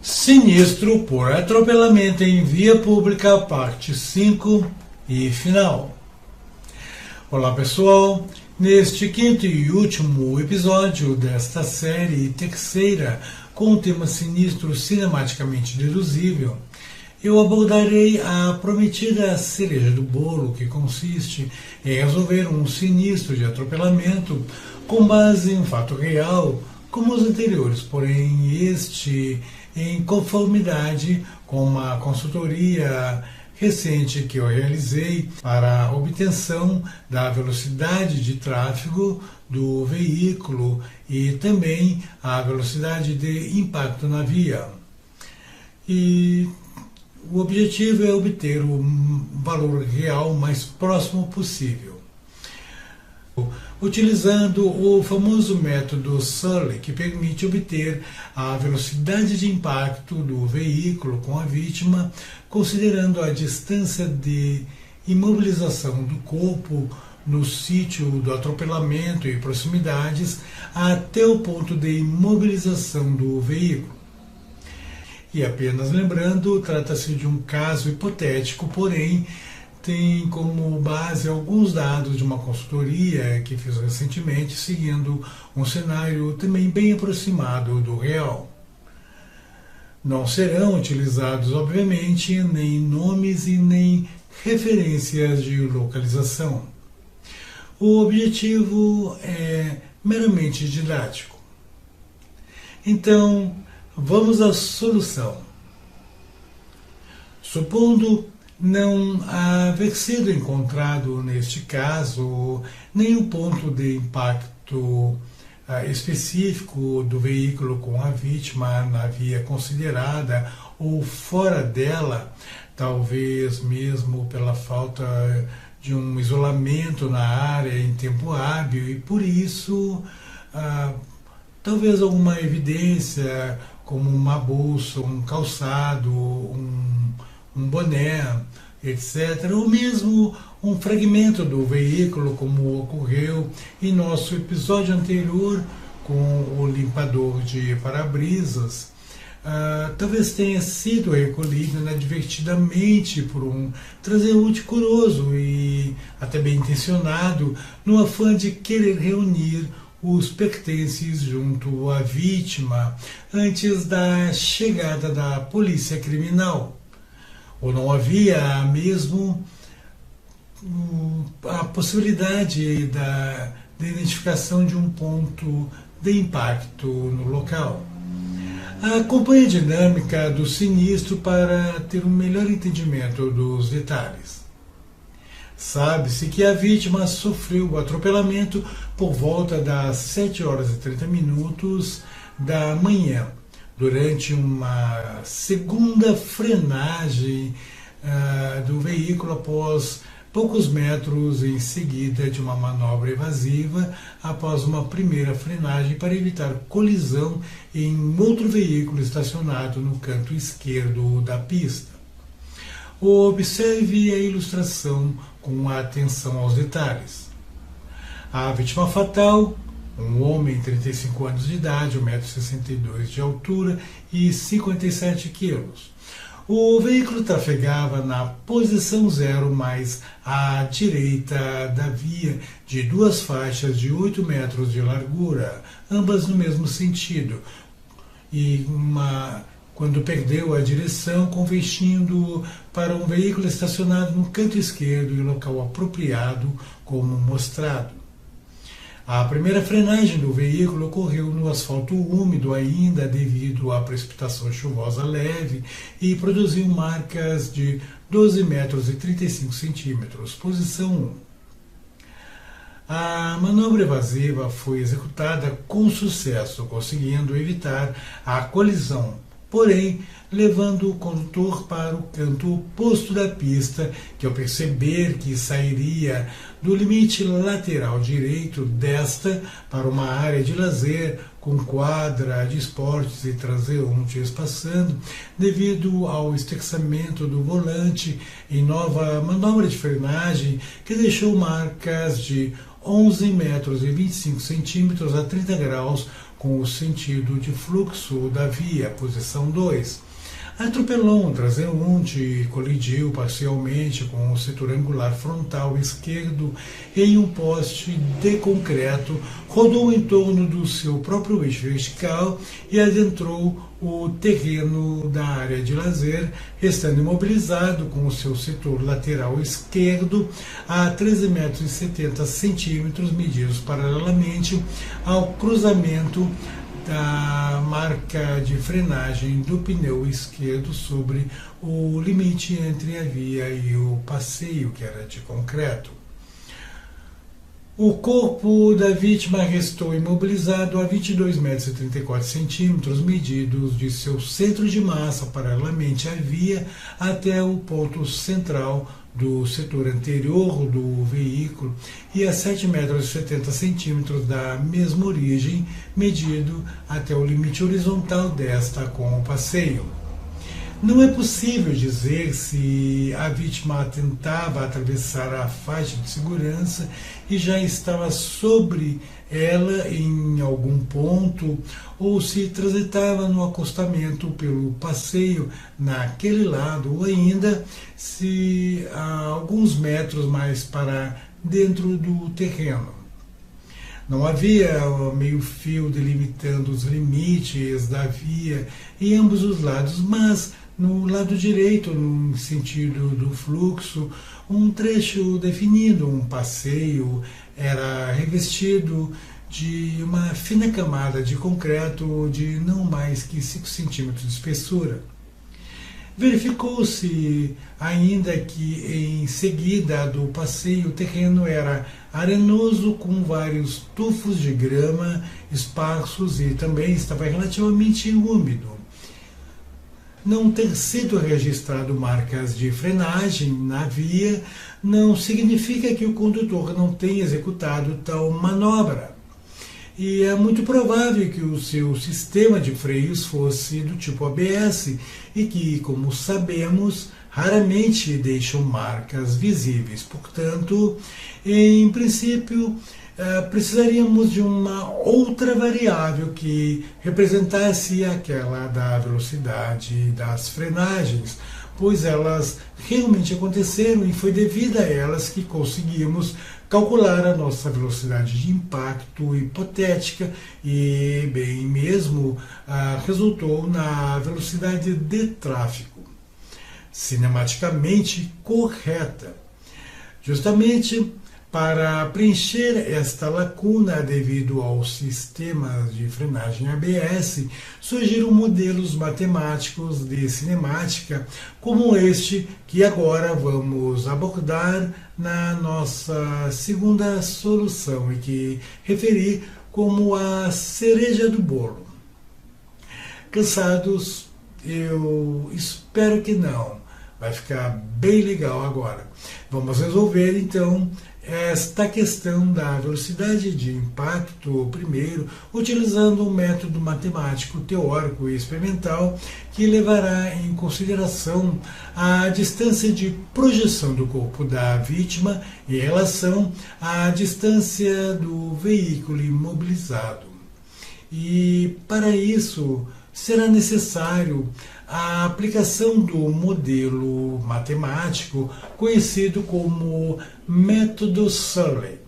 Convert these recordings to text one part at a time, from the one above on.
Sinistro por atropelamento em via pública, parte 5 e final. Olá pessoal, neste quinto e último episódio desta série terceira com o tema sinistro cinematicamente deduzível, eu abordarei a prometida cereja do bolo, que consiste em resolver um sinistro de atropelamento com base em fato real, como os anteriores, porém este em conformidade com uma consultoria recente que eu realizei para a obtenção da velocidade de tráfego do veículo e também a velocidade de impacto na via. E o objetivo é obter o valor real mais próximo possível, utilizando o famoso método Sully, que permite obter a velocidade de impacto do veículo com a vítima, considerando a distância de imobilização do corpo no sítio do atropelamento e proximidades até o ponto de imobilização do veículo. E apenas lembrando, trata-se de um caso hipotético, porém tem como base alguns dados de uma consultoria que fiz recentemente, seguindo um cenário também bem aproximado do real. Não serão utilizados, obviamente, nem nomes e nem referências de localização. O objetivo é meramente didático. Então, vamos à solução. Supondo não haver sido encontrado, neste caso, nenhum ponto de impacto específico do veículo com a vítima na via considerada ou fora dela, talvez mesmo pela falta de um isolamento na área em tempo hábil, e por isso talvez alguma evidência como uma bolsa, um calçado, um boné, etc., ou mesmo um fragmento do veículo, como ocorreu em nosso episódio anterior com o limpador de para-brisas, talvez tenha sido recolhido inadvertidamente por um transeunte curioso e até bem intencionado, no afã de querer reunir os pertences junto à vítima antes da chegada da polícia criminal. Ou não havia mesmo a possibilidade da identificação de um ponto de impacto no local. Acompanhe a dinâmica do sinistro para ter um melhor entendimento dos detalhes. Sabe-se que a vítima sofreu o atropelamento por volta das 7h30 da manhã, durante uma segunda frenagem do veículo após poucos metros em seguida de uma manobra evasiva após uma primeira frenagem para evitar colisão em outro veículo estacionado no canto esquerdo da pista. Observe a ilustração com atenção aos detalhes. A vítima fatal, um homem de 35 anos de idade, 1,62 m de altura e 57 kg. O veículo trafegava na posição 0 mais à direita da via, de duas faixas de 8 metros de largura, ambas no mesmo sentido, e quando perdeu a direção, convertindo para um veículo estacionado no canto esquerdo em local apropriado, como mostrado. A primeira frenagem do veículo ocorreu no asfalto úmido ainda devido à precipitação chuvosa leve e produziu marcas de 12 metros e 35 centímetros, posição 1. A manobra evasiva foi executada com sucesso, conseguindo evitar a colisão, porém levando o condutor para o canto oposto da pista, que ao perceber que sairia do limite lateral direito desta para uma área de lazer com quadra de esportes e transeuntes passando, devido ao estrexamento do volante em nova manobra de frenagem que deixou marcas de 11 metros e 25 centímetros a 30 graus, com com o sentido de fluxo da via, posição 2. Atropelou um transeunte e colidiu parcialmente com o setor angular frontal esquerdo em um poste de concreto, rodou em torno do seu próprio eixo vertical e adentrou o terreno da área de lazer, restando imobilizado com o seu setor lateral esquerdo a 13,70 metros medidos paralelamente ao cruzamento da marca de frenagem do pneu esquerdo sobre o limite entre a via e o passeio, que era de concreto. O corpo da vítima restou imobilizado a 22,34 metros medidos de seu centro de massa paralelamente à via até o ponto central do setor anterior do veículo e a 7,70 metros da mesma origem, medido até o limite horizontal desta com o passeio. Não é possível dizer se a vítima tentava atravessar a faixa de segurança e já estava sobre ela em algum ponto, ou se transitava no acostamento pelo passeio naquele lado, ou ainda se a alguns metros mais para dentro do terreno. Não havia meio-fio delimitando os limites da via em ambos os lados, mas no lado direito, no sentido do fluxo, um trecho definido, um passeio, era revestido de uma fina camada de concreto de não mais que 5 centímetros de espessura. Verificou-se ainda que em seguida do passeio o terreno era arenoso com vários tufos de grama esparsos e também estava relativamente úmido. Não ter sido registrado marcas de frenagem na via não significa que o condutor não tenha executado tal manobra. E é muito provável que o seu sistema de freios fosse do tipo ABS e que, como sabemos, raramente deixam marcas visíveis. Portanto, em princípio, precisaríamos de uma outra variável que representasse aquela da velocidade das frenagens, pois elas realmente aconteceram e foi devido a elas que conseguimos calcular a nossa velocidade de impacto hipotética e, bem mesmo, resultou na velocidade de tráfego, cinematicamente correta. Justamente para preencher esta lacuna devido aos sistemas de frenagem ABS, surgiram modelos matemáticos de cinemática como este que agora vamos abordar na nossa segunda solução e que referi como a cereja do bolo. Cansados? Eu espero que não. Vai ficar bem legal agora. Vamos resolver então esta questão da velocidade de impacto primeiro, utilizando um método matemático teórico e experimental que levará em consideração a distância de projeção do corpo da vítima em relação à distância do veículo imobilizado. E para isso será necessário a aplicação do modelo matemático conhecido como método Surley,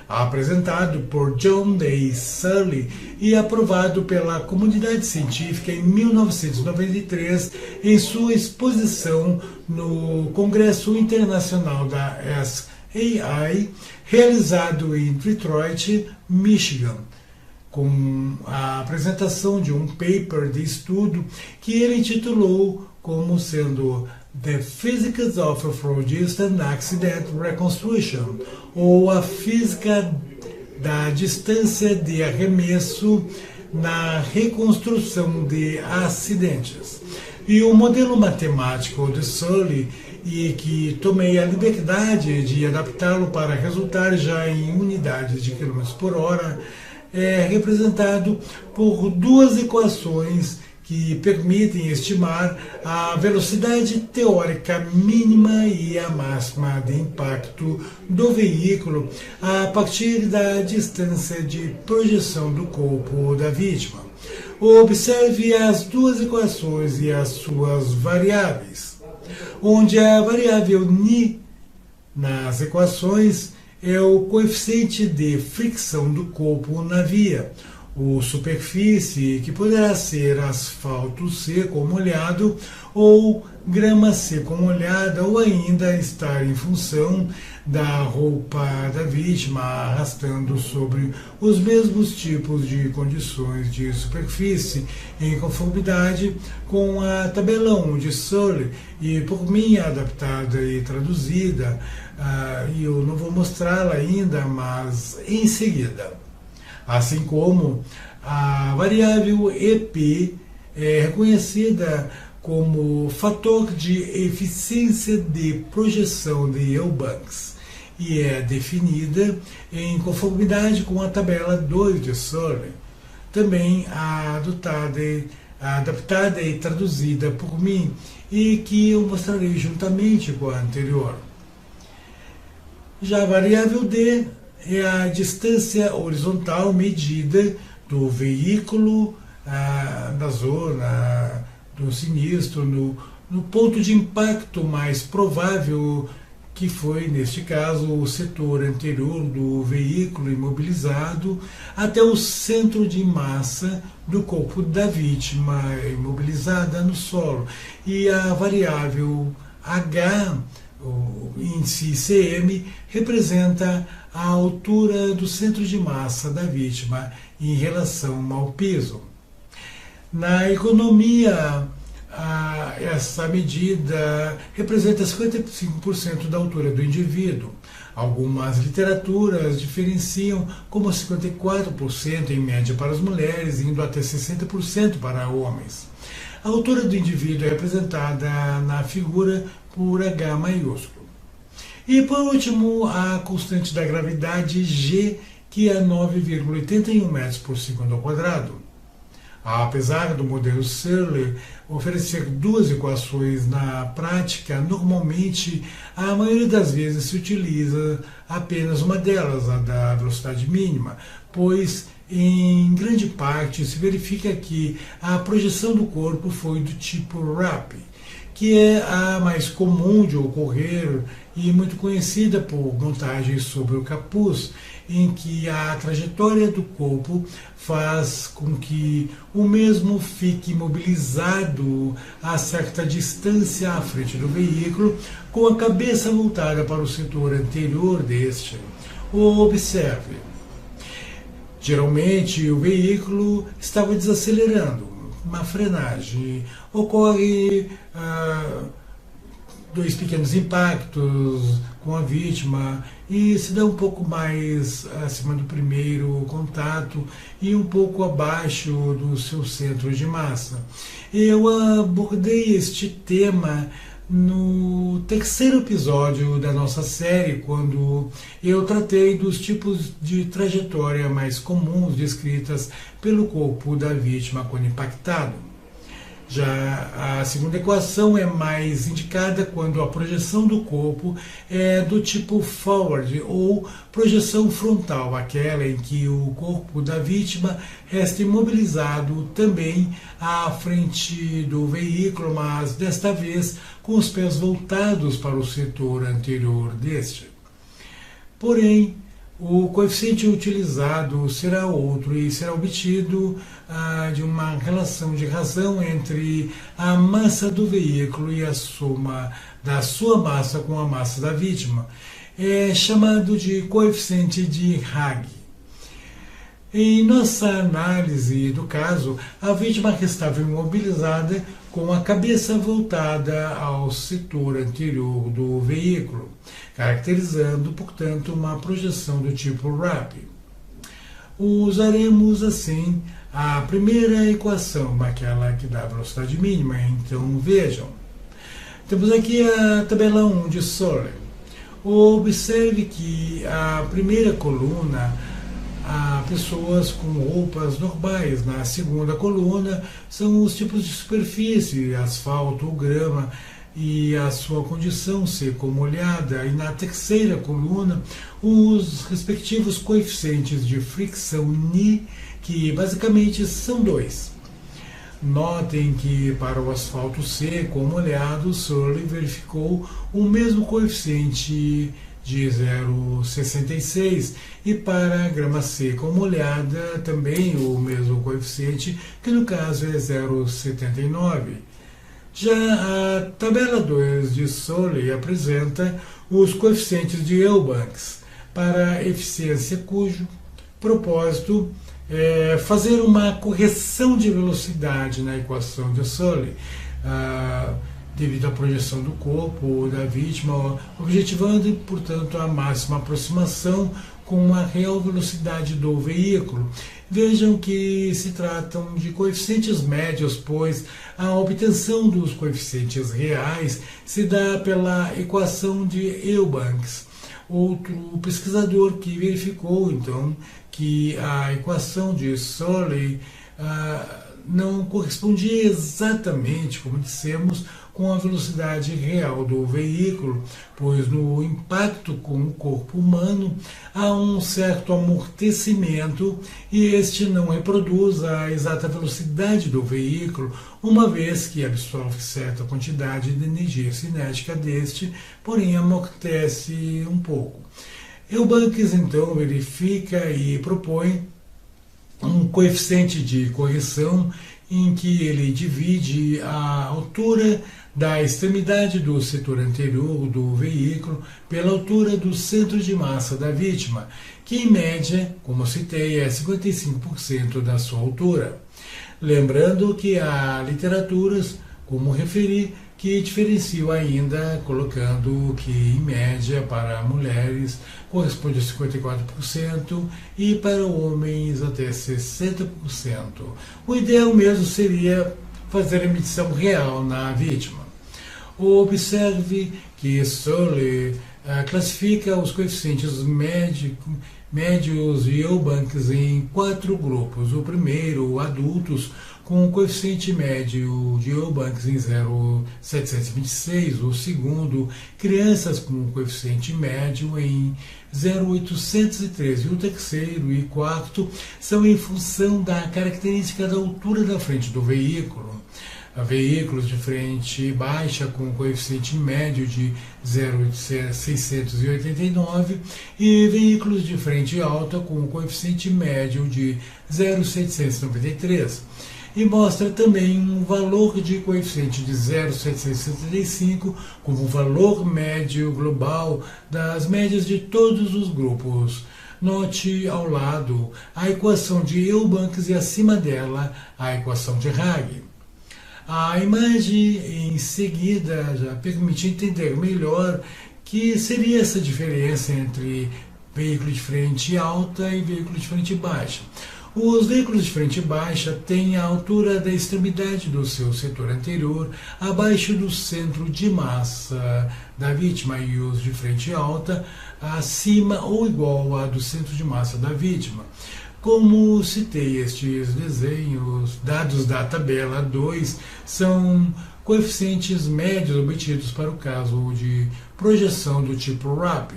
apresentado por John D. Surley e aprovado pela comunidade científica em 1993 em sua exposição no Congresso Internacional da SAI, realizado em Detroit, Michigan, com a apresentação de um paper de estudo que ele intitulou como sendo The Physics of From-Distance Accident Reconstruction, ou a física da distância de arremesso na reconstrução de acidentes. E o modelo matemático de Surley, e que tomei a liberdade de adaptá-lo para resultar já em unidades de km por hora, é representado por duas equações que permitem estimar a velocidade teórica mínima e a máxima de impacto do veículo a partir da distância de projeção do corpo da vítima. Observe as duas equações e as suas variáveis, onde a variável νi nas equações é o coeficiente de fricção do corpo na via, ou superfície, que poderá ser asfalto seco ou molhado, ou grama seca ou molhada, ou ainda estar em função da roupa da vítima arrastando sobre os mesmos tipos de condições de superfície, em conformidade com a tabela 1 de Sully, e por mim adaptada e traduzida, e eu não vou mostrá-la ainda, mas em seguida. Assim como a variável EP é reconhecida como fator de eficiência de projeção de Eubanks e é definida em conformidade com a tabela 2 de Sully, também adaptada e traduzida por mim, e que eu mostrarei juntamente com a anterior. Já a variável D é a distância horizontal medida do veículo na zona do sinistro, no ponto de impacto mais provável, que foi, neste caso, o setor anterior do veículo imobilizado, até o centro de massa do corpo da vítima imobilizada no solo. E a variável H, o índice ICM, representa a altura do centro de massa da vítima em relação ao peso. Na economia, essa medida representa 55% da altura do indivíduo. Algumas literaturas diferenciam como 54% em média para as mulheres, indo até 60% para homens. A altura do indivíduo é representada na figura por H maiúsculo. E por último, a constante da gravidade G, que é 9,81 metros por segundo ao quadrado. Apesar do modelo Sully oferecer duas equações na prática, normalmente a maioria das vezes se utiliza apenas uma delas, a da velocidade mínima, pois em grande parte se verifica que a projeção do corpo foi do tipo RAP, que é a mais comum de ocorrer e muito conhecida por montagens sobre o capuz, em que a trajetória do corpo faz com que o mesmo fique imobilizado a certa distância à frente do veículo, com a cabeça voltada para o setor anterior deste. Observe, geralmente o veículo estava desacelerando, uma frenagem, ocorre dois pequenos impactos com a vítima e se dá um pouco mais acima do primeiro contato e um pouco abaixo do seu centro de massa. Eu abordei este tema no terceiro episódio da nossa série, quando eu tratei dos tipos de trajetória mais comuns descritas pelo corpo da vítima quando impactado. Já a segunda equação é mais indicada quando a projeção do corpo é do tipo forward ou projeção frontal, aquela em que o corpo da vítima resta imobilizado também à frente do veículo, mas desta vez com os pés voltados para o setor anterior deste. Porém, o coeficiente utilizado será outro e será obtido de uma relação de razão entre a massa do veículo e a soma da sua massa com a massa da vítima. É chamado de coeficiente de Hagg. Em nossa análise do caso, a vítima estava imobilizada com a cabeça voltada ao setor anterior do veículo, caracterizando, portanto, uma projeção do tipo RAP. Usaremos, assim, a primeira equação, aquela que dá a velocidade mínima. Então, vejam. Temos aqui a tabela 1 de Sully. Observe que a primeira coluna, a pessoas com roupas normais. Na segunda coluna são os tipos de superfície, asfalto ou grama, e a sua condição seca ou molhada. E na terceira coluna, os respectivos coeficientes de fricção Ni, que basicamente são dois. Notem que para o asfalto seco ou molhado, Surley verificou o mesmo coeficiente de 0,66 e para a grama seca ou molhada também o mesmo coeficiente, que no caso é 0,79. Já a tabela 2 de Surley apresenta os coeficientes de Eubanks para a eficiência, cujo propósito é fazer uma correção de velocidade na equação de Surley, devido à projeção do corpo da vítima, objetivando, portanto, a máxima aproximação com a real velocidade do veículo. Vejam que se tratam de coeficientes médios, pois a obtenção dos coeficientes reais se dá pela equação de Eubanks. Outro pesquisador que verificou, então, que a equação de Surley não correspondia exatamente, como dissemos, com a velocidade real do veículo, pois no impacto com o corpo humano há um certo amortecimento e este não reproduz a exata velocidade do veículo, uma vez que absorve certa quantidade de energia cinética deste, porém amortece um pouco. Eubanks então verifica e propõe um coeficiente de correção em que ele divide a altura da extremidade do setor anterior do veículo pela altura do centro de massa da vítima, que em média, como citei, é 55% da sua altura. Lembrando que há literaturas, como referi, que diferenciam ainda, colocando que em média para mulheres corresponde a 54% e para homens até 60%. O ideal mesmo seria fazer a medição real na vítima. Observe que Surley classifica os coeficientes médios de Eubanks em 4 grupos. O primeiro, adultos, com o coeficiente médio de Eubanks em 0,726. O segundo, crianças com o coeficiente médio em 0,813. O terceiro e quarto são em função da característica da altura da frente do veículo. Veículos de frente baixa com coeficiente médio de 0,689 e veículos de frente alta com coeficiente médio de 0,793. E mostra também um valor de coeficiente de 0,775 como valor médio global das médias de todos os grupos. Note ao lado a equação de Eubanks e acima dela a equação de Hague. A imagem em seguida já permite entender melhor que seria essa diferença entre veículo de frente alta e veículo de frente baixa. Os veículos de frente baixa têm a altura da extremidade do seu setor anterior abaixo do centro de massa da vítima e os de frente alta acima ou igual à do centro de massa da vítima. Como citei, estes desenhos, dados da tabela 2, são coeficientes médios obtidos para o caso de projeção do tipo RAP.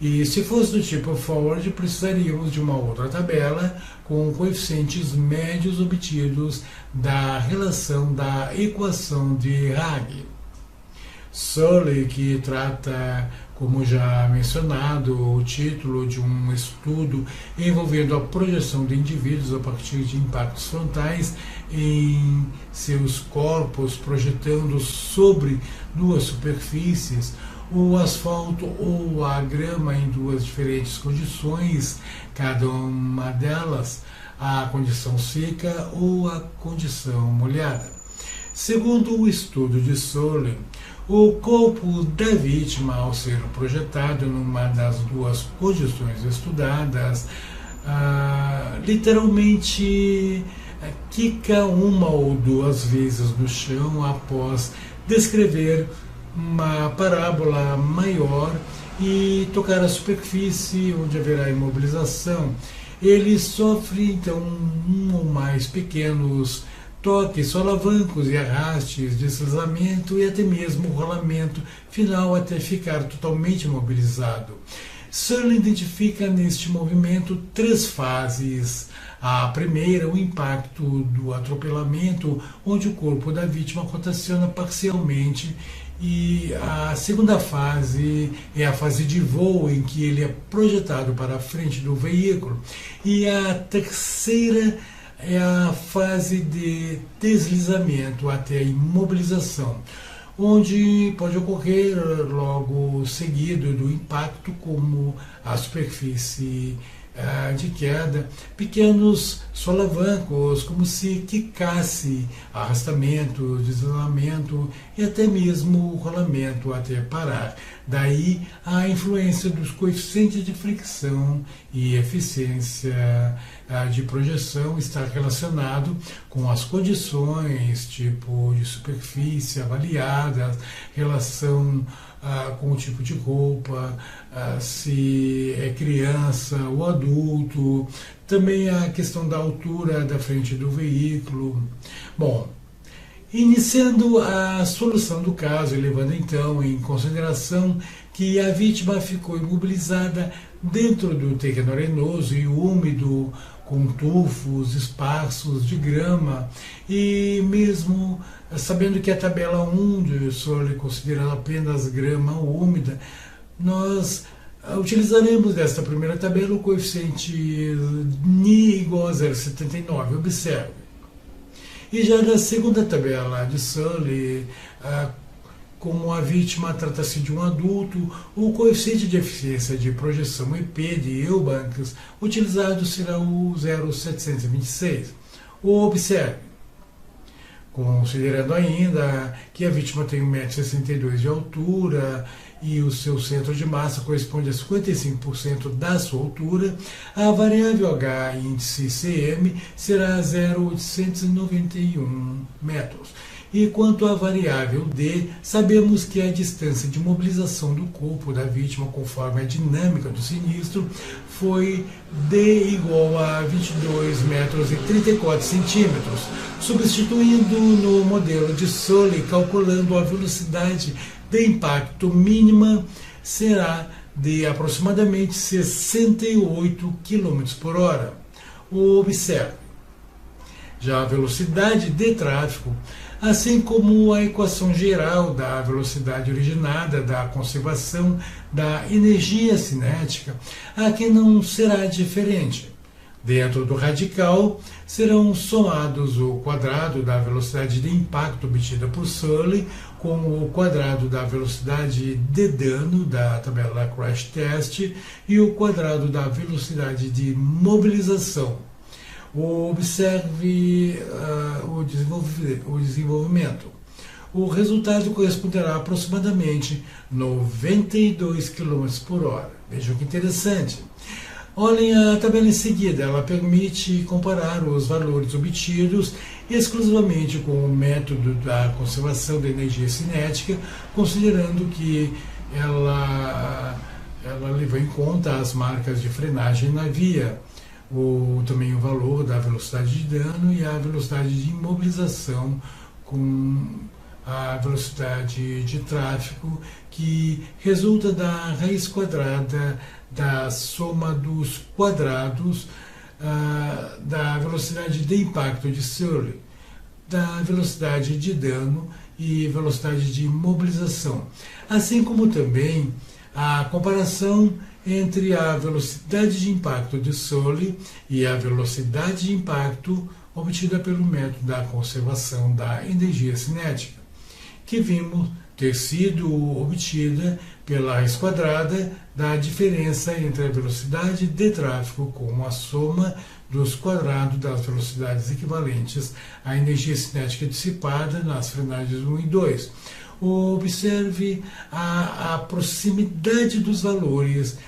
E se fosse do tipo Forward, precisaríamos de uma outra tabela com coeficientes médios obtidos da relação da equação de Hague. Surley, que trata, como já mencionado, o título de um estudo envolvendo a projeção de indivíduos a partir de impactos frontais em seus corpos, projetando sobre duas superfícies, o asfalto ou a grama em duas diferentes condições, cada uma delas a condição seca ou a condição molhada. Segundo o estudo de Surley, o corpo da vítima, ao ser projetado numa das duas condições estudadas, literalmente quica uma ou duas vezes no chão após descrever uma parábola maior e tocar a superfície onde haverá imobilização. ele sofre então um ou mais pequenos toques, solavancos e arrastes, deslizamento e até mesmo rolamento final até ficar totalmente imobilizado. Searle identifica neste movimento três fases. A primeira, o impacto do atropelamento, onde o corpo da vítima rotaciona parcialmente, e a segunda fase é a fase de voo, em que ele é projetado para a frente do veículo, e a terceira é a fase de deslizamento até a imobilização, onde pode ocorrer logo seguido do impacto, como a superfície de queda, pequenos solavancos, como se quicasse, arrastamento, deslizamento e até mesmo rolamento até parar. Daí a influência dos coeficientes de fricção e eficiência de projeção está relacionado com as condições, tipo de superfície avaliada, relação com o tipo de roupa, se é criança ou adulto, também a questão da altura da frente do veículo. Bom, iniciando a solução do caso e levando então em consideração que a vítima ficou imobilizada dentro do terreno arenoso e úmido, com tufos esparsos de grama, e mesmo sabendo que a tabela 1 de Searle considera apenas grama úmida, nós utilizaremos desta primeira tabela o coeficiente Ni igual a 0,79, observe. E já da segunda tabela de Searle, como a vítima trata-se de um adulto, o coeficiente de eficiência de projeção EP de Eubanks utilizado será o 0,726. Observe, considerando ainda que a vítima tem 1,62 m de altura e o seu centro de massa corresponde a 55% da sua altura, a variável H índice CM será 0,891 metros. E quanto à variável D, sabemos que a distância de mobilização do corpo da vítima conforme a dinâmica do sinistro foi D igual a 22 metros e 34 centímetros, substituindo no modelo de Searle, calculando a velocidade de impacto mínima será de aproximadamente 68 km por hora. Observe. Já a velocidade de tráfego, assim como a equação geral da velocidade originada da conservação da energia cinética, aqui não será diferente. Dentro do radical, serão somados o quadrado da velocidade de impacto obtida por Searle com o quadrado da velocidade de dano da tabela Crash Test e o quadrado da velocidade de mobilização. Observe o desenvolvimento. O resultado corresponderá a aproximadamente 92 km por hora. Vejam que interessante. Olhem a tabela em seguida, ela permite comparar os valores obtidos exclusivamente com o método da conservação da energia cinética, considerando que ela levou em conta as marcas de frenagem na via, também o valor da velocidade de dano e a velocidade de imobilização com a velocidade de tráfego, que resulta da raiz quadrada da soma dos quadrados da velocidade de impacto de Searle, da velocidade de dano e velocidade de mobilização, assim como também a comparação entre a velocidade de impacto de Searle e a velocidade de impacto obtida pelo método da conservação da energia cinética, que vimos ter sido obtida pela raiz quadrada da diferença entre a velocidade de tráfego com a soma dos quadrados das velocidades equivalentes à energia cinética dissipada nas frenagens 1 e 2. Observe a proximidade dos valores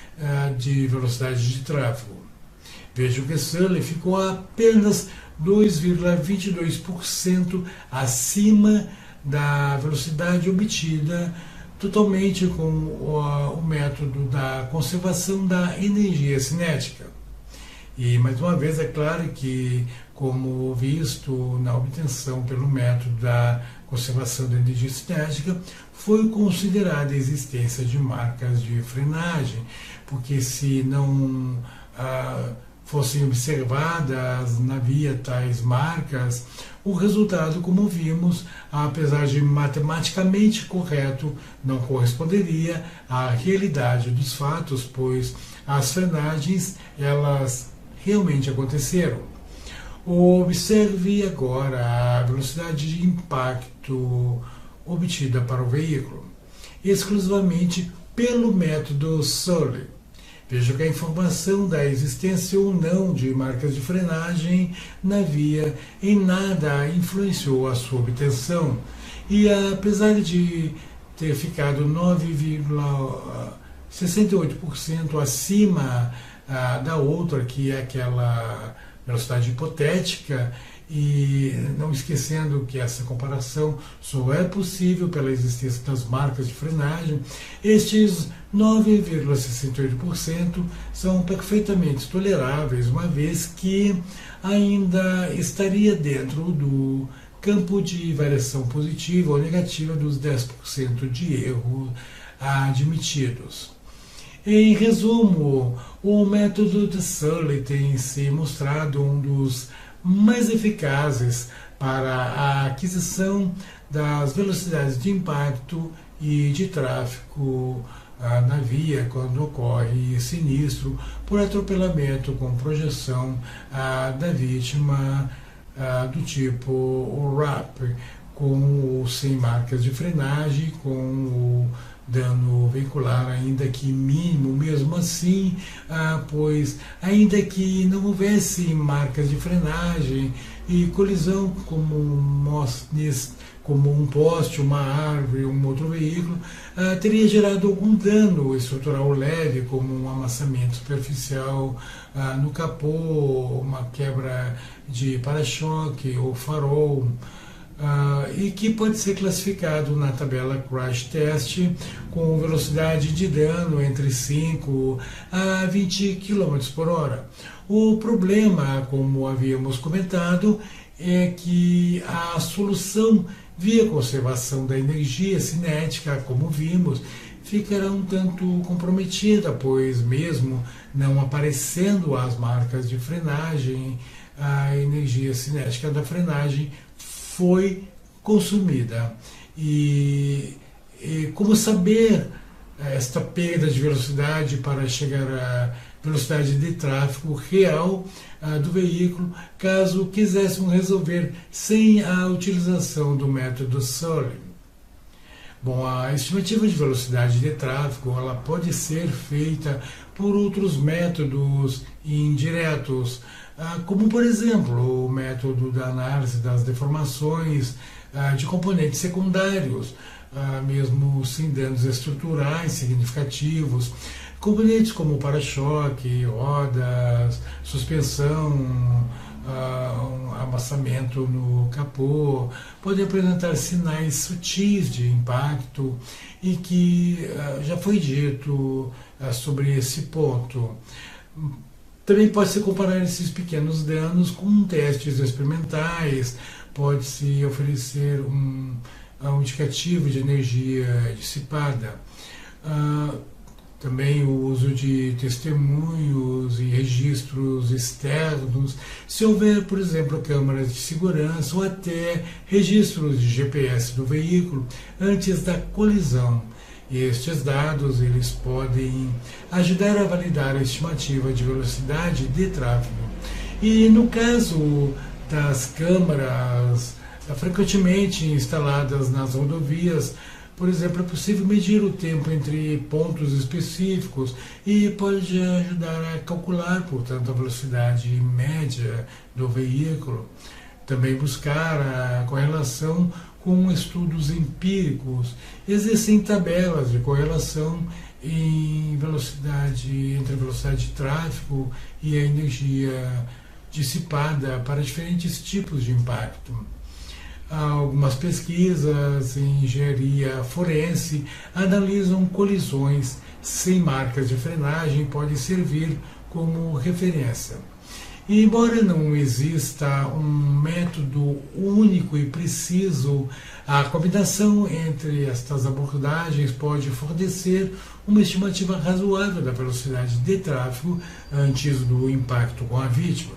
de velocidade de tráfego. Vejam que Searle ficou apenas 2,22% acima da velocidade obtida totalmente com o método da conservação da energia cinética. E, mais uma vez, é claro que, como visto na obtenção pelo método da conservação da energia cinética, foi considerada a existência de marcas de frenagem, porque se não fossem observadas na via tais marcas, o resultado, como vimos, apesar de matematicamente correto, não corresponderia à realidade dos fatos, pois as frenagens, elas realmente aconteceram. Observe agora a velocidade de impacto obtida para o veículo, exclusivamente pelo método Sully. Veja que a informação da existência ou não de marcas de frenagem na via em nada influenciou a sua obtenção. E apesar de ter ficado 9,68% acima da outra, que é aquela velocidade hipotética, e não esquecendo que essa comparação só é possível pela existência das marcas de frenagem, estes 9,68% são perfeitamente toleráveis, uma vez que ainda estaria dentro do campo de variação positiva ou negativa dos 10% de erro admitidos. Em resumo, o método de Sully tem se mostrado um dos mais eficazes para a aquisição das velocidades de impacto e de tráfego na via quando ocorre sinistro por atropelamento com projeção da vítima do tipo RAP, com ou sem marcas de frenagem, com o dano veicular ainda que mínimo, mesmo assim, pois ainda que não houvesse marcas de frenagem e colisão como um poste, uma árvore, um outro veículo, teria gerado algum dano estrutural leve, como um amassamento superficial no capô, uma quebra de para-choque ou farol, e que pode ser classificado na tabela Crash Test com velocidade de dano entre 5 a 20 km por hora. O problema, como havíamos comentado, é que a solução via conservação da energia cinética, como vimos, ficará um tanto comprometida, pois mesmo não aparecendo as marcas de frenagem, a energia cinética da frenagem foi consumida. E como saber esta perda de velocidade para chegar à velocidade de tráfego real do veículo, caso quiséssemos resolver sem a utilização do método Sully? Bom, a estimativa de velocidade de tráfego ela pode ser feita por outros métodos indiretos, como, por exemplo, o método da análise das deformações de componentes secundários, mesmo sem danos estruturais significativos. Componentes como para-choque, rodas, suspensão, amassamento no capô, podem apresentar sinais sutis de impacto e que já foi dito sobre esse ponto. Também pode-se comparar esses pequenos danos com testes experimentais, pode-se oferecer um indicativo de energia dissipada. Também o uso de testemunhos e registros externos, se houver, por exemplo, câmeras de segurança ou até registros de GPS do veículo antes da colisão. Estes dados eles podem ajudar a validar a estimativa de velocidade de tráfego. E no caso das câmaras frequentemente instaladas nas rodovias, por exemplo, é possível medir o tempo entre pontos específicos e pode ajudar a calcular, portanto, a velocidade média do veículo. Também buscar a correlação com estudos empíricos. Existem tabelas de correlação entre a velocidade de tráfego e a energia dissipada para diferentes tipos de impacto. Algumas pesquisas em engenharia forense analisam colisões sem marcas de frenagem e podem servir como referência. E embora não exista um método único e preciso, a combinação entre estas abordagens pode fornecer uma estimativa razoável da velocidade de tráfego antes do impacto com a vítima.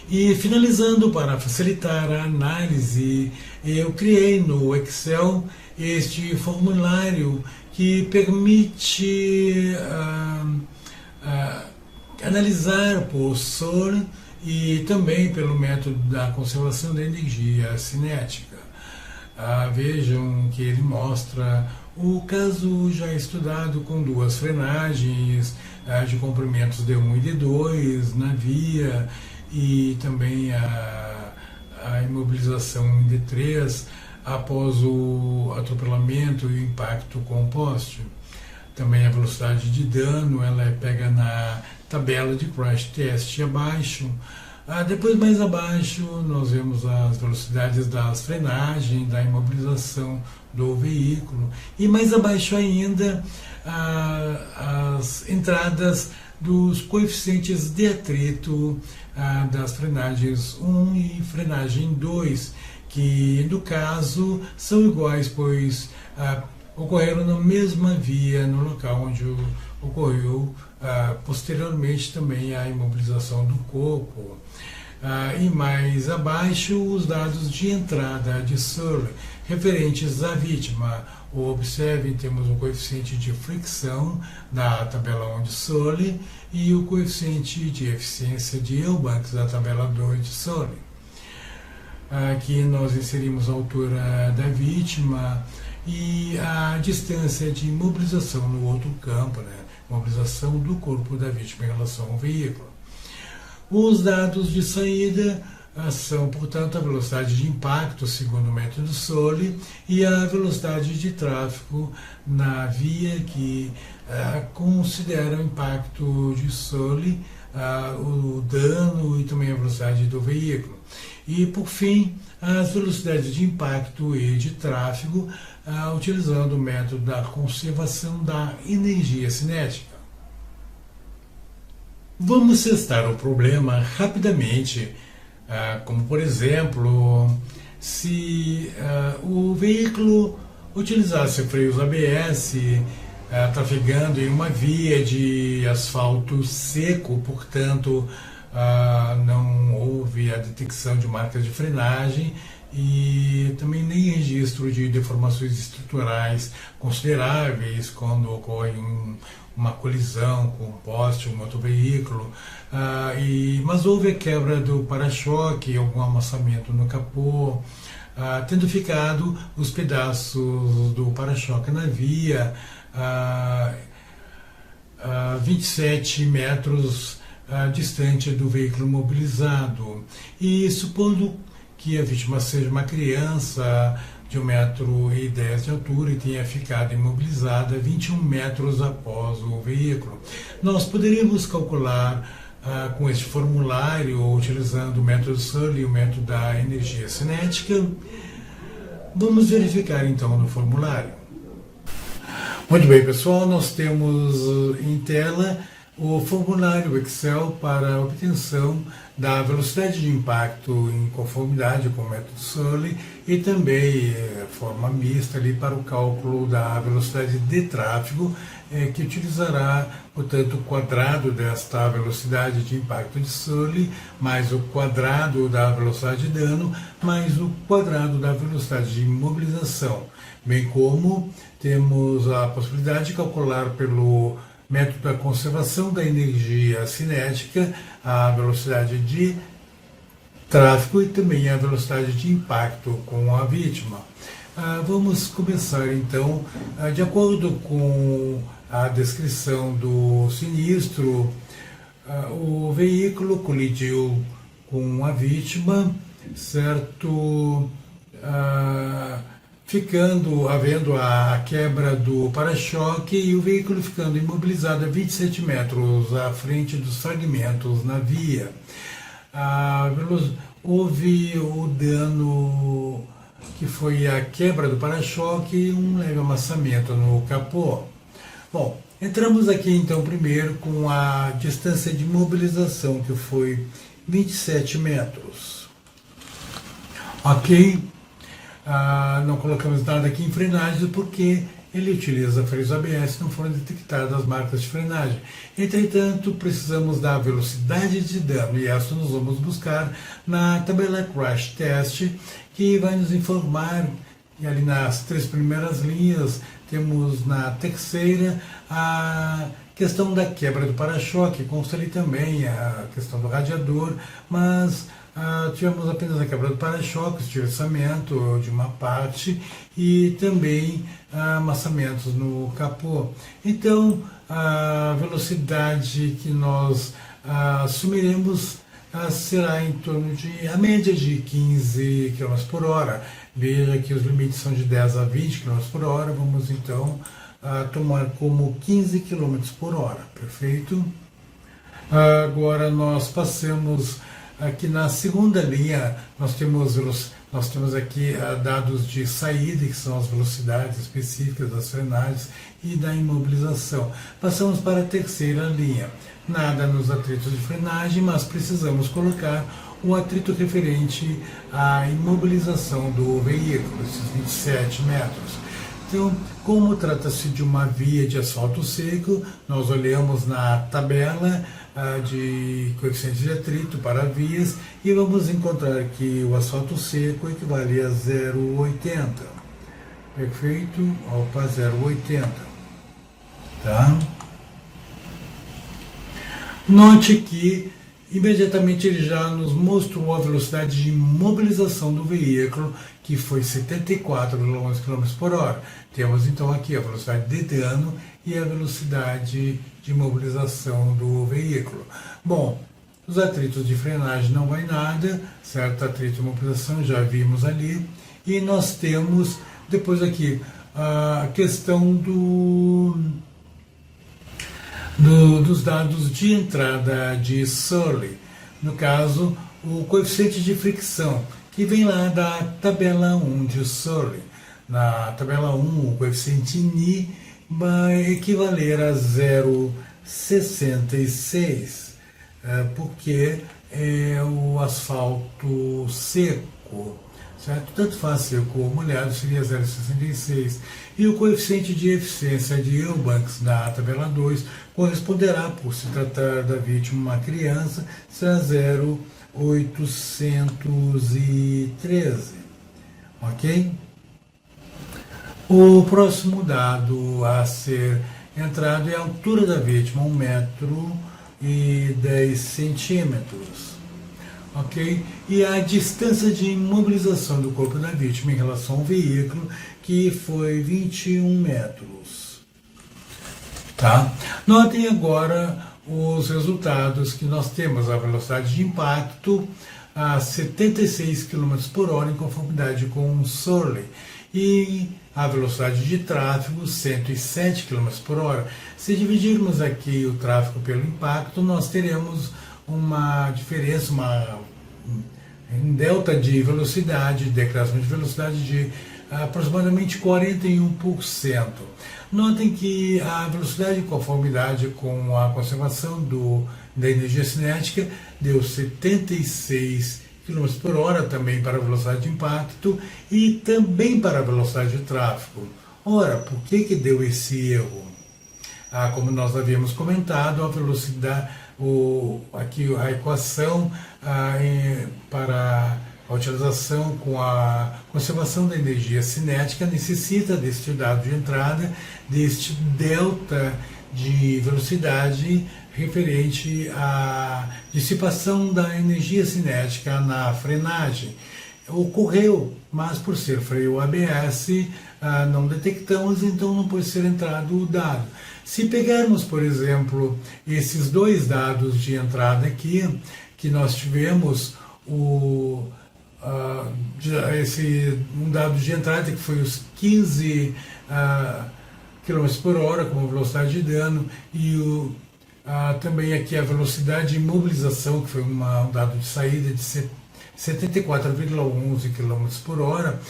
E finalizando, para facilitar a análise, eu criei no Excel este formulário que permite analisar por SOR e também pelo método da conservação da energia cinética. Vejam que ele mostra o caso já estudado com duas frenagens de comprimentos D1 e D2 na via e também a imobilização em D3 após o atropelamento e o impacto com o poste. Também a velocidade de dano, ela é pega na tabela de crash test abaixo. Depois, mais abaixo, nós vemos as velocidades das frenagens, da imobilização do veículo. E mais abaixo ainda, as entradas dos coeficientes de atrito das frenagens 1 e frenagem 2, que no caso são iguais, pois ocorreram na mesma via, no local onde ocorreu posteriormente também a imobilização do corpo. E mais abaixo, os dados de entrada de SUR referentes à vítima. Observem, temos o coeficiente de fricção da tabela 1 de SUR e o coeficiente de eficiência de Eubanks da tabela 2 de SUR. Aqui nós inserimos a altura da vítima e a distância de imobilização no outro campo, mobilização do corpo da vítima em relação ao veículo. Os dados de saída são, portanto, a velocidade de impacto, segundo o método SOLI, e a velocidade de tráfego na via, que considera o impacto de SOLI, o dano e também a velocidade do veículo. E, por fim, as velocidades de impacto e de tráfego, utilizando o método da conservação da energia cinética. Vamos testar o problema rapidamente, como por exemplo, se o veículo utilizasse freios ABS, trafegando em uma via de asfalto seco, portanto não houve a detecção de marcas de frenagem e também nem registro de deformações estruturais consideráveis quando ocorre uma colisão com um poste, um outro veículo, mas houve a quebra do para-choque, algum amassamento no capô, tendo ficado os pedaços do para-choque na via 27 metros distante do veículo mobilizado. E supondo que a vítima seja uma criança de 1,10 m de altura e tenha ficado imobilizada 21 metros após o veículo, nós poderíamos calcular com este formulário, utilizando o método SUR e o método da energia cinética. Vamos verificar então no formulário. Muito bem, pessoal, nós temos em tela o formulário Excel para a obtenção da velocidade de impacto em conformidade com o método SUR e também forma mista ali para o cálculo da velocidade de tráfego, que utilizará, portanto, o quadrado desta velocidade de impacto de SUR mais o quadrado da velocidade de dano mais o quadrado da velocidade de imobilização, bem como temos a possibilidade de calcular pelo método da conservação da energia cinética a velocidade de tráfego e também a velocidade de impacto com a vítima. Vamos começar então, de acordo com a descrição do sinistro, o veículo colidiu com a vítima, certo? Havendo a quebra do para-choque e o veículo ficando imobilizado a 27 metros à frente dos fragmentos na via. Houve o dano que foi a quebra do para-choque e um leve amassamento no capô. Bom, Entramos aqui então primeiro com a distância de mobilização, que foi 27 metros. Ok? Não colocamos nada aqui em frenagem porque ele utiliza freios ABS, não foram detectadas as marcas de frenagem. Entretanto, precisamos da velocidade de dano, e essa nós vamos buscar na tabela Crash Test, que vai nos informar, e ali nas 3 primeiras linhas, temos na terceira a questão da quebra do para-choque, consta ali também a questão do radiador, mas tivemos apenas a quebra do para-choque, estilhaçamento de uma parte e também amassamentos no capô. Então, a velocidade que nós assumiremos será em torno de, a média de 15 km por hora. Veja que os limites são de 10 a 20 km por hora, vamos então tomar como 15 km por hora, perfeito? Agora nós passamos aqui na segunda linha, nós temos aqui dados de saída, que são as velocidades específicas das frenagens e da imobilização. Passamos para a terceira linha, nada nos atritos de frenagem, mas precisamos colocar o atrito referente à imobilização do veículo, esses 27 metros. Então, como trata-se de uma via de asfalto seco, nós olhamos na tabela de coeficientes de atrito para vias e vamos encontrar que o asfalto seco equivale a 0,80. Perfeito? Opa, 0,80. Tá? Note que imediatamente ele já nos mostrou a velocidade de mobilização do veículo, que foi 74 km por hora. Temos então aqui a velocidade de dano e a velocidade de mobilização do veículo. Bom, os atritos de frenagem não vai nada, certo? Atrito de mobilização já vimos ali. E nós temos depois aqui a questão dos dados de entrada de Surley, no caso, o coeficiente de fricção, que vem lá da tabela 1 de Surley. Na tabela 1, o coeficiente Ni vai equivaler a 0,66, porque é o asfalto seco, certo? Tanto faz seco ou molhado, seria 0,66. E o coeficiente de eficiência de Eubanks na tabela 2 corresponderá, por se tratar da vítima uma criança, será 0,813. Ok? O próximo dado a ser entrado é a altura da vítima, 1 metro e 10 centímetros. Ok? E a distância de imobilização do corpo da vítima em relação ao veículo, que foi 21 metros. Tá? Notem agora os resultados que nós temos. A velocidade de impacto a 76 km por hora, em conformidade com o Surley. E a velocidade de tráfego, 107 km por hora. Se dividirmos aqui o tráfego pelo impacto, nós teremos uma diferença, um delta de velocidade, decréscimo de velocidade de aproximadamente 41%. Notem que a velocidade de conformidade com a conservação da energia cinética deu 76 km por hora também para a velocidade de impacto e também para a velocidade de tráfego. Ora, por que deu esse erro? Como nós havíamos comentado, a velocidade, aqui a equação para a utilização com a conservação da energia cinética necessita deste dado de entrada, deste delta de velocidade referente à dissipação da energia cinética na frenagem. Ocorreu, mas por ser freio ABS, não detectamos, então não pode ser entrado o dado. Se pegarmos, por exemplo, esses dois dados de entrada aqui, que nós tivemos um dado de entrada que foi os 15 km por hora como velocidade de dano e também aqui a velocidade de mobilização, que foi um dado de saída de 74,11 km por hora,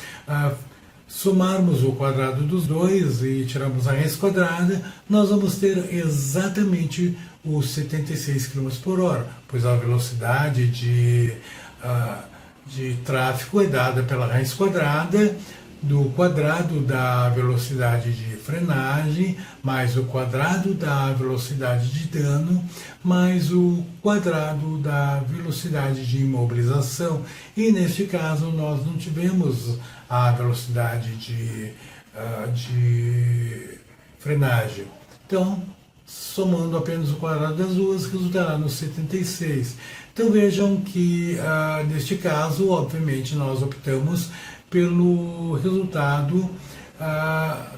somarmos o quadrado dos dois e tirarmos a raiz quadrada, nós vamos ter exatamente os 76 km por hora, pois a velocidade de tráfego é dada pela raiz quadrada do quadrado da velocidade de frenagem, mais o quadrado da velocidade de dano, mais o quadrado da velocidade de imobilização. E neste caso nós não tivemos a velocidade de frenagem. Então, somando apenas o quadrado das duas, resultará no 76. Então vejam que, neste caso, obviamente, nós optamos pelo resultado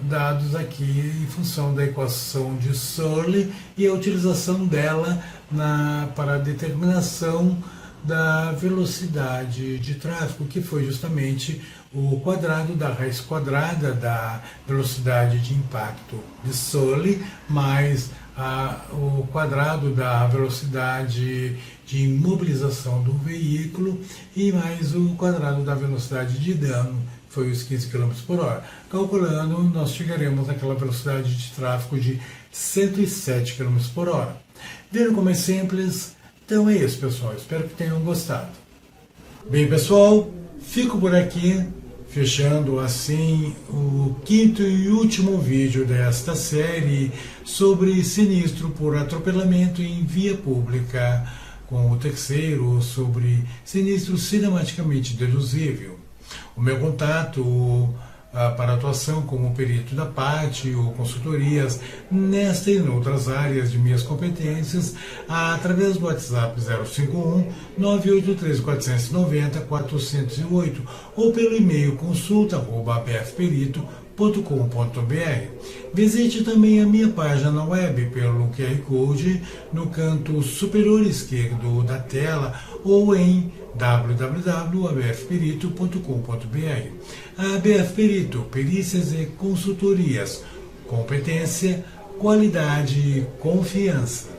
dados aqui em função da equação de Searle e a utilização dela para a determinação da velocidade de tráfego, que foi justamente o quadrado da raiz quadrada da velocidade de impacto de Searle, mais o quadrado da velocidade de imobilização do veículo e mais o quadrado da velocidade de dano, que foi os 15 km por hora. Calculando, nós chegaremos àquela velocidade de tráfego de 107 km por hora. Viram como é simples? Então é isso, pessoal. Espero que tenham gostado. Bem, pessoal, fico por aqui, fechando assim o quinto e último vídeo desta série sobre sinistro por atropelamento em via pública, com o terceiro sobre sinistro cinematicamente deduzível. O meu contato para atuação como perito da parte ou consultorias nesta e outras áreas de minhas competências através do WhatsApp 051 983 490 408 ou pelo e-mail consulta@bfperito.com.br. Visite também a minha página web pelo QR Code no canto superior esquerdo da tela ou em www.abfperito.com.br. A ABF Perito, perícias e consultorias, competência, qualidade e confiança.